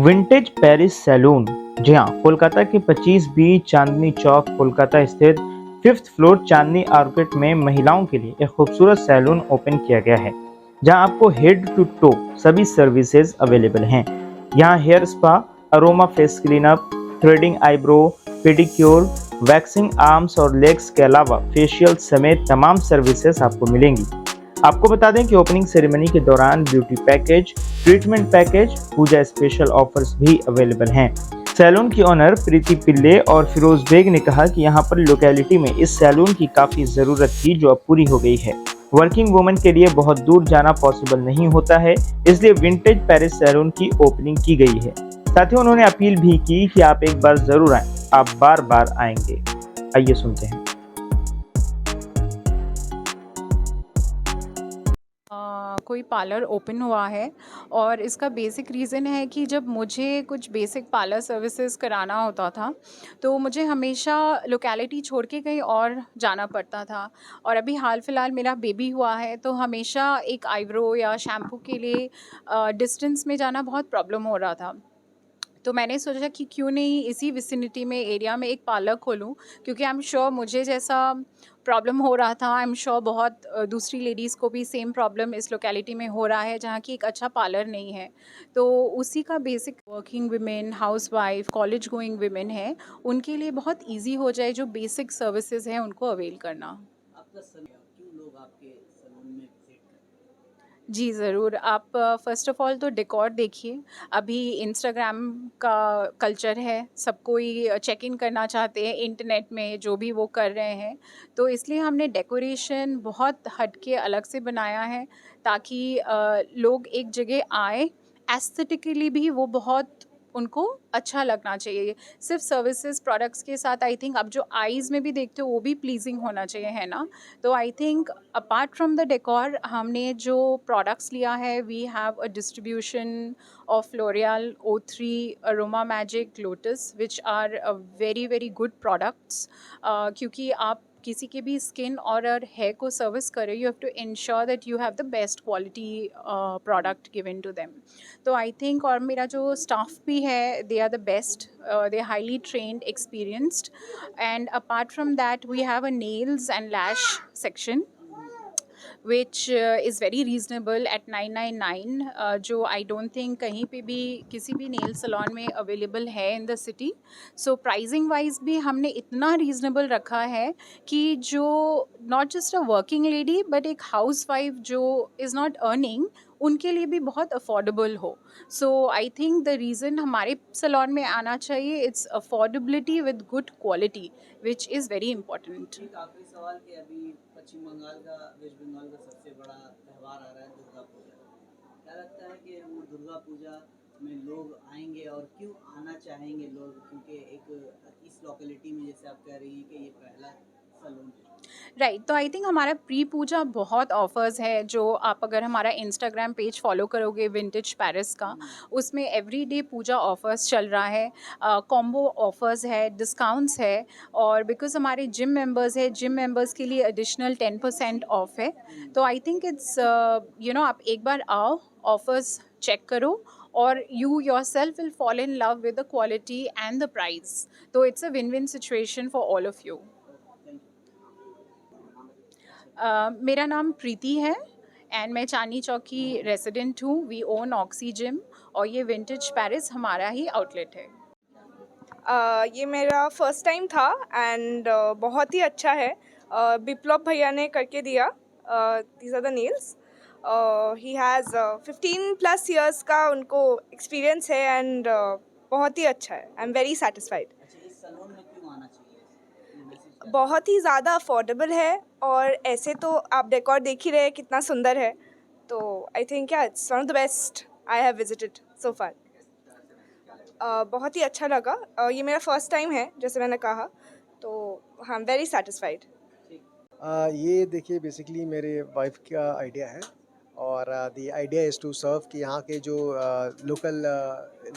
Vintage Paris salon. जी हाँ, कोलकाता के 25 B Chandni Chowk Kolkata स्थित 5th फ्लोर चांदनी आर्केट में महिलाओं के लिए एक खूबसूरत सैलून ओपन किया गया है, जहां आपको हेड टू टो सभी सर्विसेज अवेलेबल हैं। यहां hair spa, aroma face cleanup, threading eyebrow, pedicure, waxing arms और लेग्स के अलावा फेशियल समेत तमाम सर्विसेज आपको मिलेंगी। आपको बता दें कि ओपनिंग सेरेमनी के दौरान ब्यूटी पैकेज, ट्रीटमेंट पैकेज, पूजा स्पेशल ऑफर्स भी अवेलेबल हैं। सैलून की ओनर प्रीति पिल्ले और फिरोज बेग ने कहा कि यहाँ पर लोकेलिटी में इस सैलून की काफी जरूरत थी, जो अब पूरी हो गई है। वर्किंग वुमेन के लिए बहुत दूर जाना पॉसिबल नहीं होता है, इसलिए विंटेज पेरिस सैलून की ओपनिंग की गई है। साथ ही उन्होंने अपील भी की कि आप एक बार जरूर आएं, आप बार बार आएंगे। आइए सुनते हैं। कोई पार्लर ओपन हुआ है और इसका बेसिक रीज़न है कि जब मुझे कुछ बेसिक पार्लर सर्विसेज कराना होता था तो मुझे हमेशा लोकेलिटी छोड़ के कहीं और जाना पड़ता था। और अभी हाल फिलहाल मेरा बेबी हुआ है तो हमेशा एक आईब्रो या शैम्पू के लिए डिस्टेंस में जाना बहुत प्रॉब्लम हो रहा था। तो मैंने सोचा कि क्यों नहीं इसी विसिनिटी में एरिया में एक पार्लर खोलूं, क्योंकि आई एम श्योर मुझे जैसा प्रॉब्लम हो रहा था, आई एम श्योर बहुत दूसरी लेडीज़ को भी सेम प्रॉब्लम इस लोकेलिटी में हो रहा है जहाँ की एक अच्छा पार्लर नहीं है। तो उसी का basic working women, house wife, college going women है, उनके लिए बहुत ईजी हो जाए जो बेसिक सर्विसेज हैं उनको अवेल करना। आपका सलून क्यों लोग आपके सलून में विजिट करते जी, ज़रूर। आप फ़र्स्ट ऑफ़ ऑल तो डेकोर देखिए। अभी इंस्टाग्राम का कल्चर है, सब कोई चेक इन करना चाहते हैं इंटरनेट में जो भी वो कर रहे हैं। तो इसलिए हमने डेकोरेशन बहुत हट के अलग से बनाया है, ताकि लोग एक जगह आएँ, एस्थेटिकली भी वो बहुत उनको अच्छा लगना चाहिए। सिर्फ़ सर्विसेज़, प्रोडक्ट्स के साथ आई थिंक आप जो आईज़ में भी देखते हो वो भी प्लीज़िंग होना चाहिए, है ना? तो I think apart from the decor हमने जो प्रोडक्ट्स लिया है, we have a distribution of L'Oreal, O3, aroma magic, lotus, which are very very good products. क्योंकि आप किसी के भी स्किन और हेयर को सर्विस करें, you have to ensure that you have the best quality product given to them. तो I think, और मेरा जो स्टाफ भी है, they are the best, they are highly trained, experienced. And apart from that, we have a nails and lash section which is very reasonable at 999, जो I don't think कहीं पे भी किसी भी नेल सलॉन में available है in the city. So pricing wise भी हमने इतना रीजनेबल रखा है कि जो not just a working lady but एक हाउस वाइफ जो इज़ नॉट अर्निंग, उनके लिए भी बहुत अफोर्डेबल हो। सो आई थिंक द रीज़न हमारे सलॉन में आना चाहिए, it's affordability with good quality, which is very important. एक आखिरी सवाल कि अभी पश्चिम बंगाल का, वेस्ट बंगाल का सबसे बड़ा त्यौहार आ रहा है दुर्गा पूजा। क्या लगता है कि वो दुर्गा पूजा में लोग आएंगे और क्यों आना चाहेंगे लोग, क्योंकि एक इस लोकेलिटी में जैसे आप कह रही हैं कि ये पहला सलून है। राइट, तो आई थिंक हमारा प्री पूजा बहुत ऑफर्स है, जो आप अगर हमारा इंस्टाग्राम पेज फॉलो करोगे विंटेज पेरिस का, उसमें एवरीडे पूजा ऑफर्स चल रहा है, कॉम्बो ऑफर्स है, डिस्काउंट्स है। और बिकॉज हमारे जिम मेंबर्स है, जिम मेंबर्स के लिए एडिशनल 10% ऑफ है। तो आई थिंक इट्स आप एक बार आओ, ऑफर्स चेक करो, और you yourself will fall in love with the quality and the price. तो it's a win win situation for all of you. Thank मेरा नाम प्रीति है एंड मैं चांदनी चौक की रेसिडेंट हूँ। वी ओन ऑक्सी जिम, और ये विंटेज पेरिस हमारा ही आउटलेट है। ये मेरा फर्स्ट टाइम था एंड बहुत ही अच्छा है। बिप्लब भैया ने करके दिया। These are the nails. He has 15+ years का उनको एक्सपीरियंस है एंड बहुत ही अच्छा है। I am very satisfied. अच्छा, इस सलून में क्यों आना चाहिए, ये मैसेज क्या बहुत ही ज़्यादा अफोर्डेबल है, और ऐसे तो आप डेकोर देख ही रहे हैं कितना सुंदर है। तो I think it's one of the best I have visited so far. बहुत ही अच्छा लगा। ये मेरा फर्स्ट टाइम है जैसे मैंने कहा, तो आई एम वेरी सेटिस्फाइड। ये देखिए बेसिकली मेरे वाइफ का आइडिया है, और the idea is to serve कि यहाँ के जो लोकल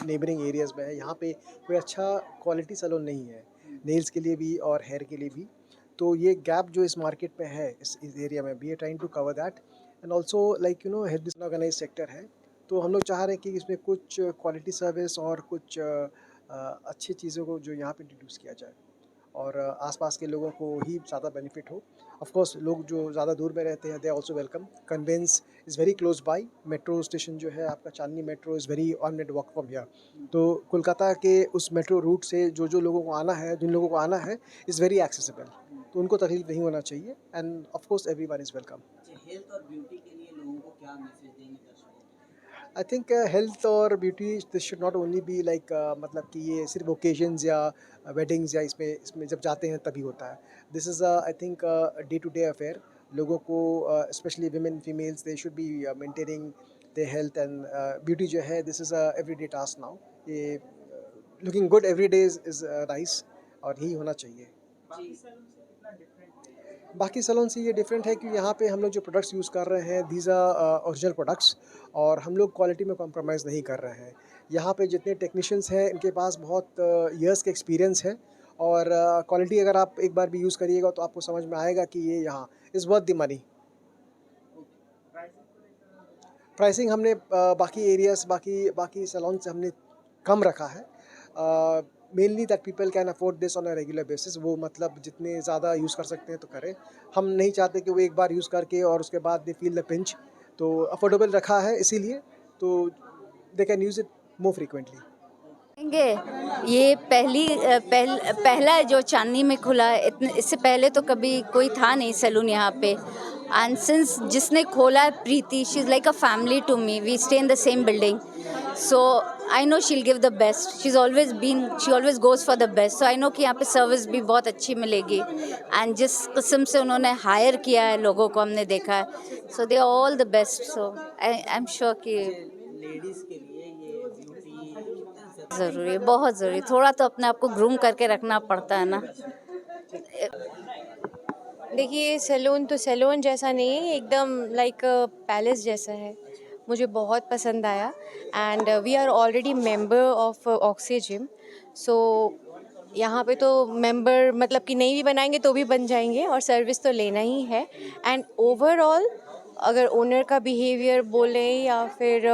नेबरिंग एरियाज़ में है, यहाँ पे कोई अच्छा क्वालिटी सैलून नहीं है, नेल्स के लिए भी और हेयर के लिए भी। तो ये गैप जो इस मार्केट में है, इस एरिया में, we are trying to cover that. And also like head organise sector है, तो हम लोग चाह रहे हैं कि इसमें कुछ क्वालिटी सर्विस और कुछ अच्छी चीज़ों को जो यहाँ पे इंट्रोड्यूस किया जाए और आसपास के लोगों को ही ज़्यादा बेनिफिट हो। ऑफ कोर्स लोग जो ज़्यादा दूर में रहते हैं they also welcome. Conveyance is very close by. Metro station जो है आपका Chandni metro is very 1 minute walk from here. तो कोलकाता के उस मेट्रो रूट से जो लोगों को आना है, जिन लोगों को आना है इज़ वेरी एक्सेसिबल। तो उनको तकलीफ नहीं होना चाहिए end of course everyone is welcome. Health और ब्यूटी के लिए लोगों को क्या मैसेज देंगे दर्शकों? आई थिंक हेल्थ और beauty this should not only be like मतलब कि ये सिर्फ ओकेजन्स या वेडिंग्स या इसमें जब जाते हैं तभी होता है। This is I think day to day affair. लोगों को specially women females they should be maintaining their health and beauty जो है this is a everyday task now. ये looking good every day is nice और यही होना चाहिए। बाकी सैलून से ये डिफरेंट है कि यहाँ पे हम लोग जो प्रोडक्ट्स यूज़ कर रहे हैं दीज आर ओरिजिनल प्रोडक्ट्स और हम लोग क्वालिटी में कॉम्प्रोमाइज़ नहीं कर रहे हैं। यहाँ पे जितने टेक्नीशियंस हैं इनके पास बहुत ईयर्स के एक्सपीरियंस है और क्वालिटी अगर आप एक बार भी यूज़ करिएगा तो आपको समझ में आएगा कि ये यहाँ is worth the money. Pricing हमने बाकी एरियाज़ बाकी सैलून से हमने कम रखा है। Mainly that people can afford this on a regular basis. वो मतलब जितने ज़्यादा यूज़ कर सकते हैं तो करें। हम नहीं चाहते कि वो एक बार यूज़ करके और उसके बाद दे फील द पिंच। तो अफोर्डेबल रखा है इसीलिए तो they can use it more frequently. ये पहला जो चांदनी में खुला है। इससे पहले तो कभी कोई था नहीं सैलून यहाँ पे। एंड सिंस जिसने खोला है Preeti, she is like a family to me. We stay in the same building, so I know she will give the best. She always goes for the best. So I know कि यहाँ पे service भी बहुत अच्छी मिलेगी। And जिस किस्म से उन्होंने हायर किया है लोगों को, हमने देखा है, so they are all the best. So I am sure कि लेडीज़ के लिए ये ब्यूटी ज़रूरी है, बहुत ज़रूरी। थोड़ा तो अपने आप को ग्रूम करके रखना पड़ता है ना। देखिए सैलून तो सैलून जैसा नहीं है, एकदम लाइक पैलेस जैसा है। मुझे बहुत पसंद आया and we are already member of Oxy gym. So यहाँ पे तो मेंबर मतलब कि नहीं भी बनाएंगे तो भी बन जाएंगे और सर्विस तो लेना ही है। एंड ओवरऑल अगर ओनर का बिहेवियर बोले या फिर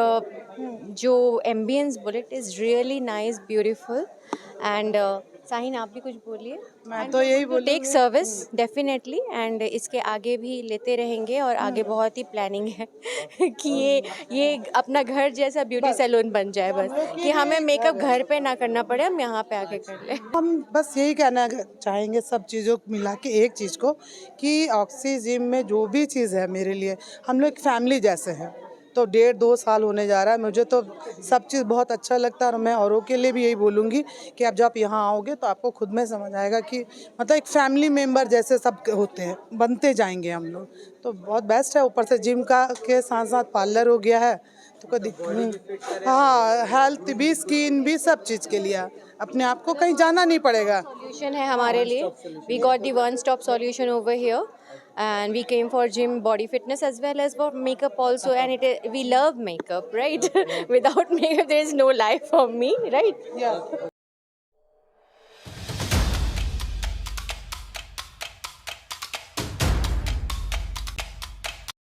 जो एम्बियंस बोले, it is really nice, beautiful. And Sahin आप भी कुछ बोलिए। मैं तो यही बोलूँगी टेक सर्विस डेफिनेटली एंड इसके आगे भी लेते रहेंगे और आगे बहुत ही प्लानिंग है कि ये अपना घर जैसा ब्यूटी सैलून बन जाए, बस कि हमें मेकअप घर पे ना करना पड़े, हम यहाँ पे आके कर लें। हम बस यही कहना चाहेंगे सब चीज़ों को मिला के एक चीज़ को कि ऑक्सी जिम में जो भी चीज़ है मेरे लिए हम लोग फैमिली जैसे हैं। तो 1.5-2 साल होने जा रहा है, मुझे तो सब चीज़ बहुत अच्छा लगता है और मैं औरों के लिए भी यही बोलूँगी कि आप जब यहाँ आओगे तो आपको खुद में समझ आएगा कि मतलब एक फैमिली मेम्बर जैसे सब होते हैं, बनते जाएंगे हम लोग। तो बहुत बेस्ट है। ऊपर से जिम का के साथ साथ पार्लर हो गया है तो कोई दिक्कत नहीं। हाँ, हेल्थ भी, स्किन भी, सब चीज़ के लिए अपने आप को कहीं जाना नहीं पड़ेगा। सॉल्यूशन है हमारे लिए। We got the one stop solution over here and we came for gym, body fitness as well as for makeup also, and we love makeup, right? Without makeup there is no life for me, right? Yeah.